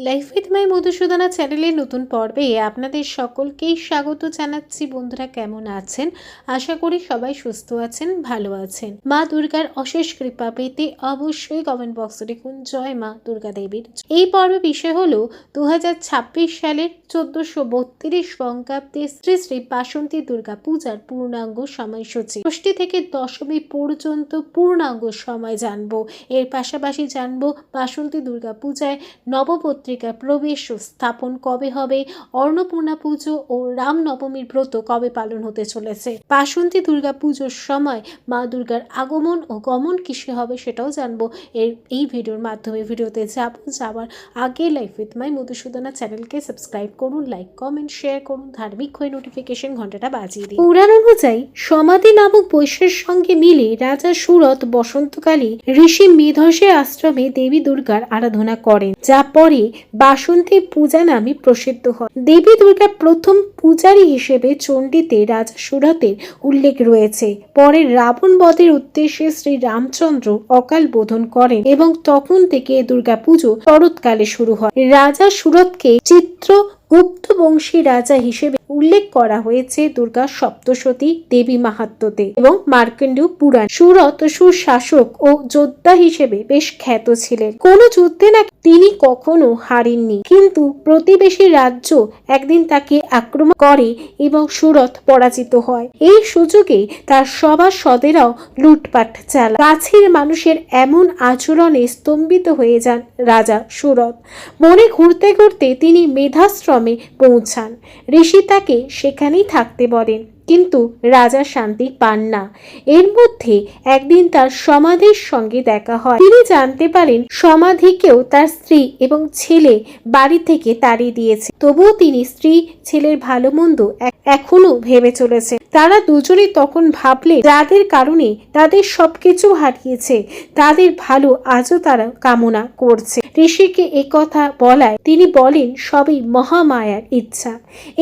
Life with my Madhusudana চ্যানেলের নতুন পর্বে আপনাদের সকলকেই স্বাগত জানাচ্ছি। বন্ধুরা কেমন আছেন? আশা করি সবাই সুস্থ আছেন, ভালো আছেন। মা দুর্গার অশেষ কৃপা পেতে অবশ্যই কমেন্ট বক্সে লিখুন জয় মা দুর্গা দেবীর। এই পর্বে বিষয় হলো 2026 সালের 1432 বঙ্গাব্দে শ্রী শ্রী বাসন্তী দুর্গা পূজার পূর্ণাঙ্গ সময়সূচি। ষষ্ঠী থেকে দশমী পর্যন্ত পূর্ণাঙ্গ সময় জানবো। এর পাশাপাশি জানবো বাসন্তী দুর্গা পূজায় নবপত্রিকা প্রবেশ ও স্থাপন কবে হবে, অন্নপূর্ণা পুজো ও রামনবমীর ব্রত কবে পালন হতে চলেছে, বাসন্তী দুর্গা পুজোর সময় মা দুর্গার আগমন ও গমন কিসে হবে সেটাও জানবো এই ভিডিওর মাধ্যমে। ভিডিওতে যাওয়ার আগে লাইফ উইথ মাই মধুসূদনা চ্যানেলকে সাবস্ক্রাইব করুন, লাইক কমেন্ট শেয়ার করুন, ধার্মিক হয়ে নোটিফিকেশন ঘন্টাটা বাজিয়ে দিন। পুরাণ অনুযায়ী সমাধি নামক বৈশ্যের সঙ্গে মিলে রাজা সুরত বসন্তকালী ঋষি মেধসের আশ্রমে দেবী দুর্গার আরাধনা করেন, যা পরে বাসন্তী পূজা নামে প্রসিদ্ধ হয়। দেবী দুর্গার প্রথম পূজারী হিসেবে চণ্ডীতে রাজা সুরতের উল্লেখ রয়েছে। পরে রাবণ বধের উদ্দেশ্যে শ্রী রামচন্দ্র অকাল বোধন করেন এবং তখন থেকে দুর্গা পুজো শরৎকালে শুরু হয়। রাজা সুরতকে চিত্রগুপ্ত বংশী রাজা হিসেবে উল্লেখ করা হয়েছে দুর্গা সপ্তশতী দেবী মাহাত্ম্যতে এবং মার্কণ্ডেয় পুরাণ। সুরত সুশাসক ও যোদ্ধা হিসেবে বেশ খ্যাত ছিলেন। কোন যুদ্ধে না তিনি কখনো হারেননি, কিন্তু প্রতিবেশী রাজ্য একদিন তাকে আক্রমণ করে এবং সুরত পরাজিত হয়। এই সুযোগে তার সভাসদেরাও লুটপাট চালায়। কাছের মানুষের এমন আচরণে স্তম্ভিত হয়ে যান রাজা সুরত। মনে ঘুরতে ঘুরতে তিনি মেধাশ্রমে পৌঁছান। ঋষি তাকে সেখানেই থাকতে বলেন, কিন্তু রাজা শান্তি পান না। এর মধ্যে একদিন তার সমাধির সঙ্গে দেখা হয়। তিনি জানতে পারেন সমাধিকেও তার স্ত্রী এবং ছেলে বাড়ি থেকে তাড়িয়ে দিয়েছে। তবুও তিনি স্ত্রী ছেলের ভালো মন্দ এখনো ভেবে চলেছে। তারা দুজনে তখন ভাবলে যাদের কারণে তাদের সবকিছু হারিয়েছে তাদের ভালো আজও তারা কামনা করছে। ঋষিকে একথা বলায় তিনি বলেন সবই মহামায়ার ইচ্ছা।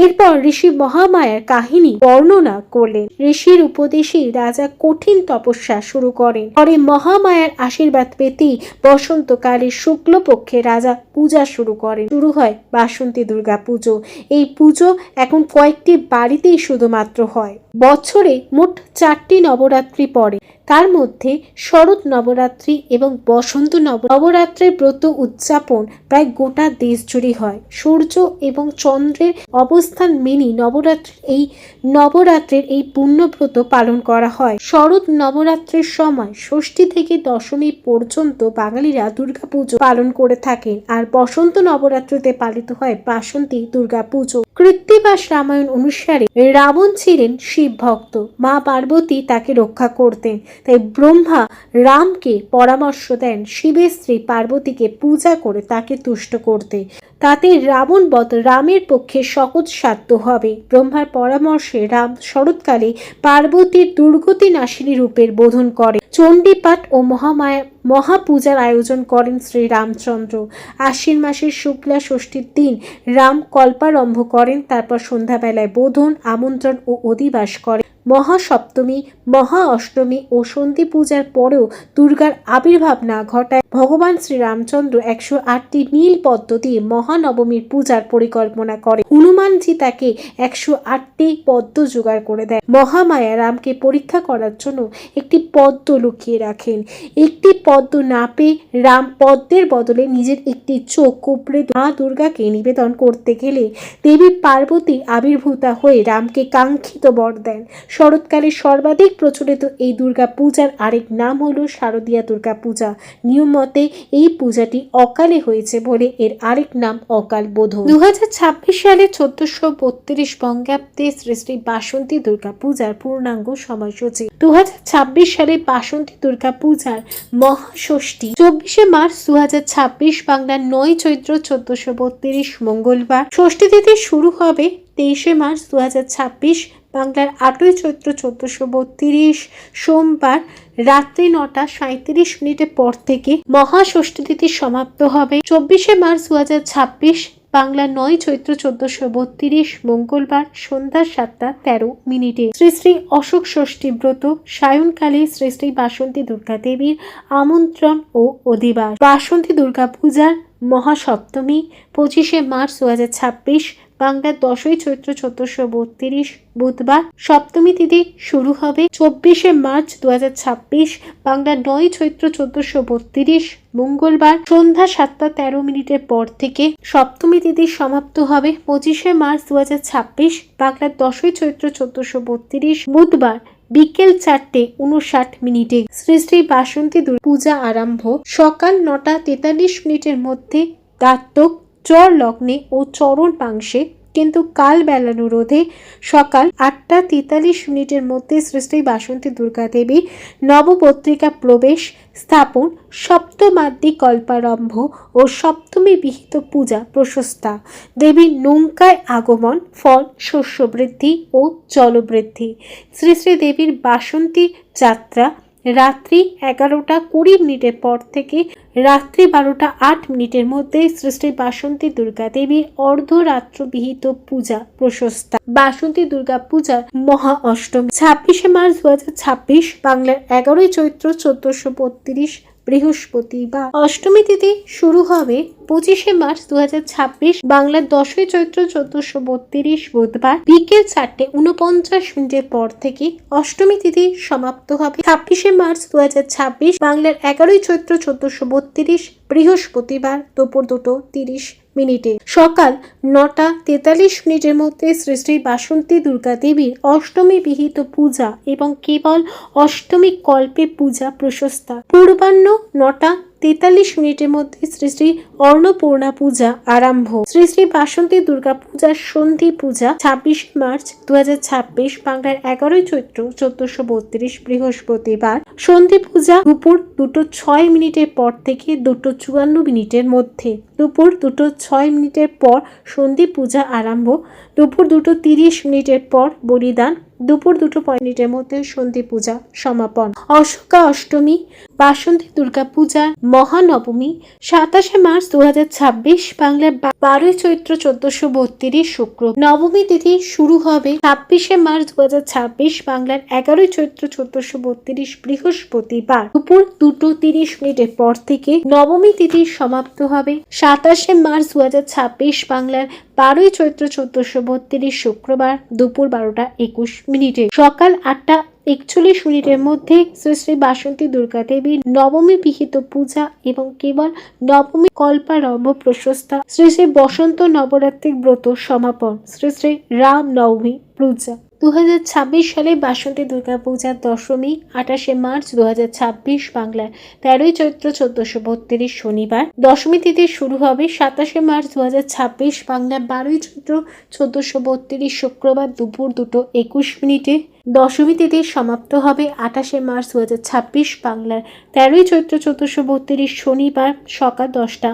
এরপর ঋষি মহামায়ার কাহিনী বর্ণনা করলেন। ঋষির উপদেশে রাজা কঠিন তপস্যা শুরু করেন। পরে মহামায়ার আশীর্বাদ পেতেই বসন্তকালে শুক্লপক্ষে রাজা পূজা শুরু করেন। শুরু হয় বাসন্তী দুর্গা পুজো। এই পুজো এখন কয়েকটি বাড়িতেই শুধুমাত্র হয়। বছরে মোট 4টি নবরাত্রি পড়ে। তার মধ্যে শরৎ নবরাত্রি এবং বসন্ত নবরাত্রির ব্রত উদযাপন প্রায় গোটা দেশ জুড়ে হয়। সূর্য এবং চন্দ্রের অবস্থান মেনে নবরাত্রির এই পুণ্যব্রত পালন করা হয়। শরৎ নবরাত্রির সময় ষষ্ঠী থেকে দশমী পর্যন্ত বাঙালিরা দুর্গা পুজো পালন করে থাকেন, আর বসন্ত নবরাত্রিতে পালিত হয় বাসন্তী দুর্গা পুজো। কৃত্তিবাস রামায়ণ অনুসারে রাবণ ছিলেন শিব ভক্ত, মা পার্বতী তাকে রক্ষা করতেন। তাই ব্রহ্মা রামকে পরামর্শ দেন শিবের স্ত্রী পার্বতীকে পূজা করে তাকে তুষ্ট করতে, তাতে রাবণ বধ রামের পক্ষে সহজ সাধ্য হবে। ব্রহ্মার পরামর্শে রাম শরৎকালে পার্বতীর দুর্গতি নাশিনী রূপের বোধন করে। চণ্ডীপাঠ ও মহাপূজার আয়োজন করেন শ্রী রামচন্দ্র। আশ্বিন মাসের শুক্লা ষষ্ঠীর দিন রাম কল্পারম্ভ করেন। তারপর সন্ধ্যাবেলায় বোধন, আমন্ত্রণ ও অধিবাস করেন। মহাসপ্তমী, মহা অষ্টমী ও সন্ধি পূজার পরেও দুর্গার আবির্ভাব না ঘটায় ভগবান শ্রী রামচন্দ্র 108টি নীল পদ্ম দিয়ে মহানবমীর পূজার পরিকল্পনা করে। হনুমানজি তাকে 108টি পদ্ম জোগাড় করে দেয়। মহামায়া রামকে পরীক্ষা করার জন্য একটি পদ্ম লুকিয়ে রাখেন। একটি পদ্ম না পেয়ে রাম পদ্মের বদলে নিজের একটি চোখ কুপড়ে মা দুর্গাকে নিবেদন করতে গেলে দেবী পার্বতী আবির্ভূতা হয়ে রামকে কাঙ্ক্ষিত বর দেন। শরৎকালে সর্বাধিক প্রচলিত এই দুর্গা পূজার আরেক নাম হলো শারদীয়া দুর্গা পূজা। নিয়ম মতে এই পূজাটি অকালে হয়েছে বলে এর আরেক নাম অকাল বোধন। 2026 সালে 1432 বঙ্গাব্দে শ্রী শ্রী বাসন্তী দুর্গা পূজার পূর্ণাঙ্গ সময়সূচি। 2026 সালে বাসন্তী দুর্গা পূজার মহাষষ্ঠী 24শে মার্চ 2026, বাংলার 9 চৈত্র 1432 মঙ্গলবার। ষষ্ঠী তিথি শুরু হবে 23শে মার্চ 2026, বাংলার 8ই চৈত্র 1432 সোমবার রাত্রি 9:37 পর থেকে। মহাষষ্ঠী তিথি সমাপ্ত হবে 24শে মার্চ 2026, বাংলা 9 চৈত্র 1432 মঙ্গলবার সন্ধ্যা 7:13। শ্রী শ্রী অশোক ষষ্ঠী ব্রত সায়ংকালে শ্রী শ্রী বাসন্তী দুর্গা দেবীর আমন্ত্রণ ও অধিবাস। বাসন্তী দুর্গা পূজার মহাসপ্তমী 25শে মার্চ 2026 বাংলার 10ই চৈত্র 1432 বুধবার। সপ্তমী তিথি শুরু হবে 24শে মার্চ 2026 বাংলার 9ই চৈত্র 1432 মঙ্গলবার সন্ধ্যা 7:13 পর থেকে। সপ্তমী তিথি সমাপ্ত হবে 25শে মার্চ 2026 বাংলার 10ই চৈত্র 1432 বুধবার বিকেল 4:59 শ্রী শ্রী বাসন্তী দুর্গা পূজা আরম্ভ সকাল 9:43 মধ্যে দাত্তক চর লগ্নে ও চরণ পাংশে, কিন্তু কাল বেলানুরোধে সকাল 8:43 মধ্যে শ্রী শ্রী বাসন্তী দুর্গা দেবী নবপত্রিকা প্রবেশ স্থাপন, সপ্তমাদ্রি কল্পারম্ভ ও সপ্তমী বিহিত পূজা প্রশস্তা। দেবীর নৌকায় আগমন ফল শস্য বৃদ্ধি ও জলবৃদ্ধি। শ্রী শ্রী দেবীর বাসন্তী যাত্রা রাত্রি 11:20 পর থেকে রাত্রি 12:08 মধ্যে শ্রী শ্রী বাসন্তী দুর্গা দেবীর অর্ধরাত্র বিহিত পূজা প্রশস্তা। বাসন্তী দুর্গা পূজার মহা অষ্টমী 26শে মার্চ 2026 বাংলার 11ই চৈত্র 1432 বৃহস্পতিবার। অষ্টমী তিথি শুরু হবে 25শে মার্চ 2026 বাংলার 10ই চৈত্র 1432 বুধবার বিকেল 4:49 পর থেকে। অষ্টমী তিথি সমাপ্ত হবে 26শে মার্চ 2026 বাংলার 11ই চৈত্র 1432 বৃহস্পতিবার দুপুর 2:30 সকাল 9:43 মধ্যে শ্রী শ্রী বাসন্তী দুর্গা দেবীর অষ্টমী বিহিত পূজা এবং কেবল অষ্টমী কল্পে পূজা প্রশস্তা। পূর্বাহ্ন 9:43 মধ্যে শ্রী শ্রী অন্নপূর্ণা পূজা আরম্ভ। শ্রী শ্রী বাসন্তী দুর্গা পূজার সন্ধি পূজা 26 মার্চ 2026 বাংলার 11ই চৈত্র 1432 বৃহস্পতিবার। সন্ধি পূজা দুপুর 2:06 পর থেকে 2:54 মধ্যে। দুপুর 2:06 পর সন্ধি পূজা আরম্ভ। দুপুর 2:30 পর বলিদান। দুপুর 2:05 মধ্যে সন্ধি পূজা সমাপন। অশোকা অষ্টমী বাসন্তী দুর্গা পূজার মহানবমী 27শে মার্চ 2026 বাংলার 12ই চৈত্র 1432 শুক্র। নবমী তিথি শুরু হবে 26শে মার্চ 2026 বাংলার 11ই চৈত্র 1432 বৃহস্পতিবার দুপুর 2:30 পর থেকে। নবমী তিথি সমাপ্ত হবে 27শে মার্চ 2026 বাংলার 12ই চৈত্র 1432 শুক্রবার দুপুর 12:21। সকাল 8:41 মধ্যে শ্রী শ্রী বাসন্তী দুর্গা দেবীর নবমী বিহিত পূজা এবং কেবল নবমী কল্পারম্ভ প্রশস্তা। শ্রী শ্রী বসন্ত নবরাত্রি ব্রত সমাপন। শ্রী শ্রী রাম নবমী পূজা। 2026 সালে বাসন্তী দুর্গা পূজার দশমী 28শে মার্চ 2026 বাংলার 13ই চৈত্র 1432 শনিবার। দশমী তিথি শুরু হবে 27শে মার্চ 2026 বাংলার 12ই চৈত্র 1432 শুক্রবার দুপুর 2:21। দশমী তিথি সমাপ্ত হবে 28শে মার্চ 2026 বাংলার 13ই চৈত্র 1432 শনিবার সকাল 10টা।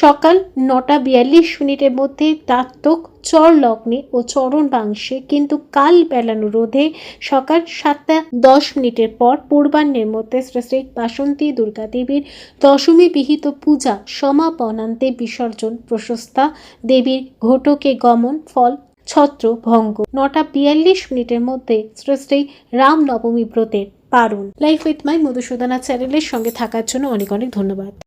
সকাল 9:42 মধ্যে দাত্তক চর লগ্নে ও চরণ বাংশে, কিন্তু কাল বেলানুরোধে সকাল 7:10 পর পূর্বাহ্নের মধ্যে শ্রী শ্রী বাসন্তী দুর্গা দেবীর দশমী বিহিত পূজা সমাপনান্তে বিসর্জন প্রশস্তা। দেবীর ঘটকে গমন ফল ছত্র ভঙ্গ। 9:42 মধ্যে শ্রী শ্রী রাম নবমী ব্রতের পারণ। লাইফ উইথ মাই মধুসূদনা চ্যানেলের সঙ্গে থাকার জন্য অনেক অনেক ধন্যবাদ।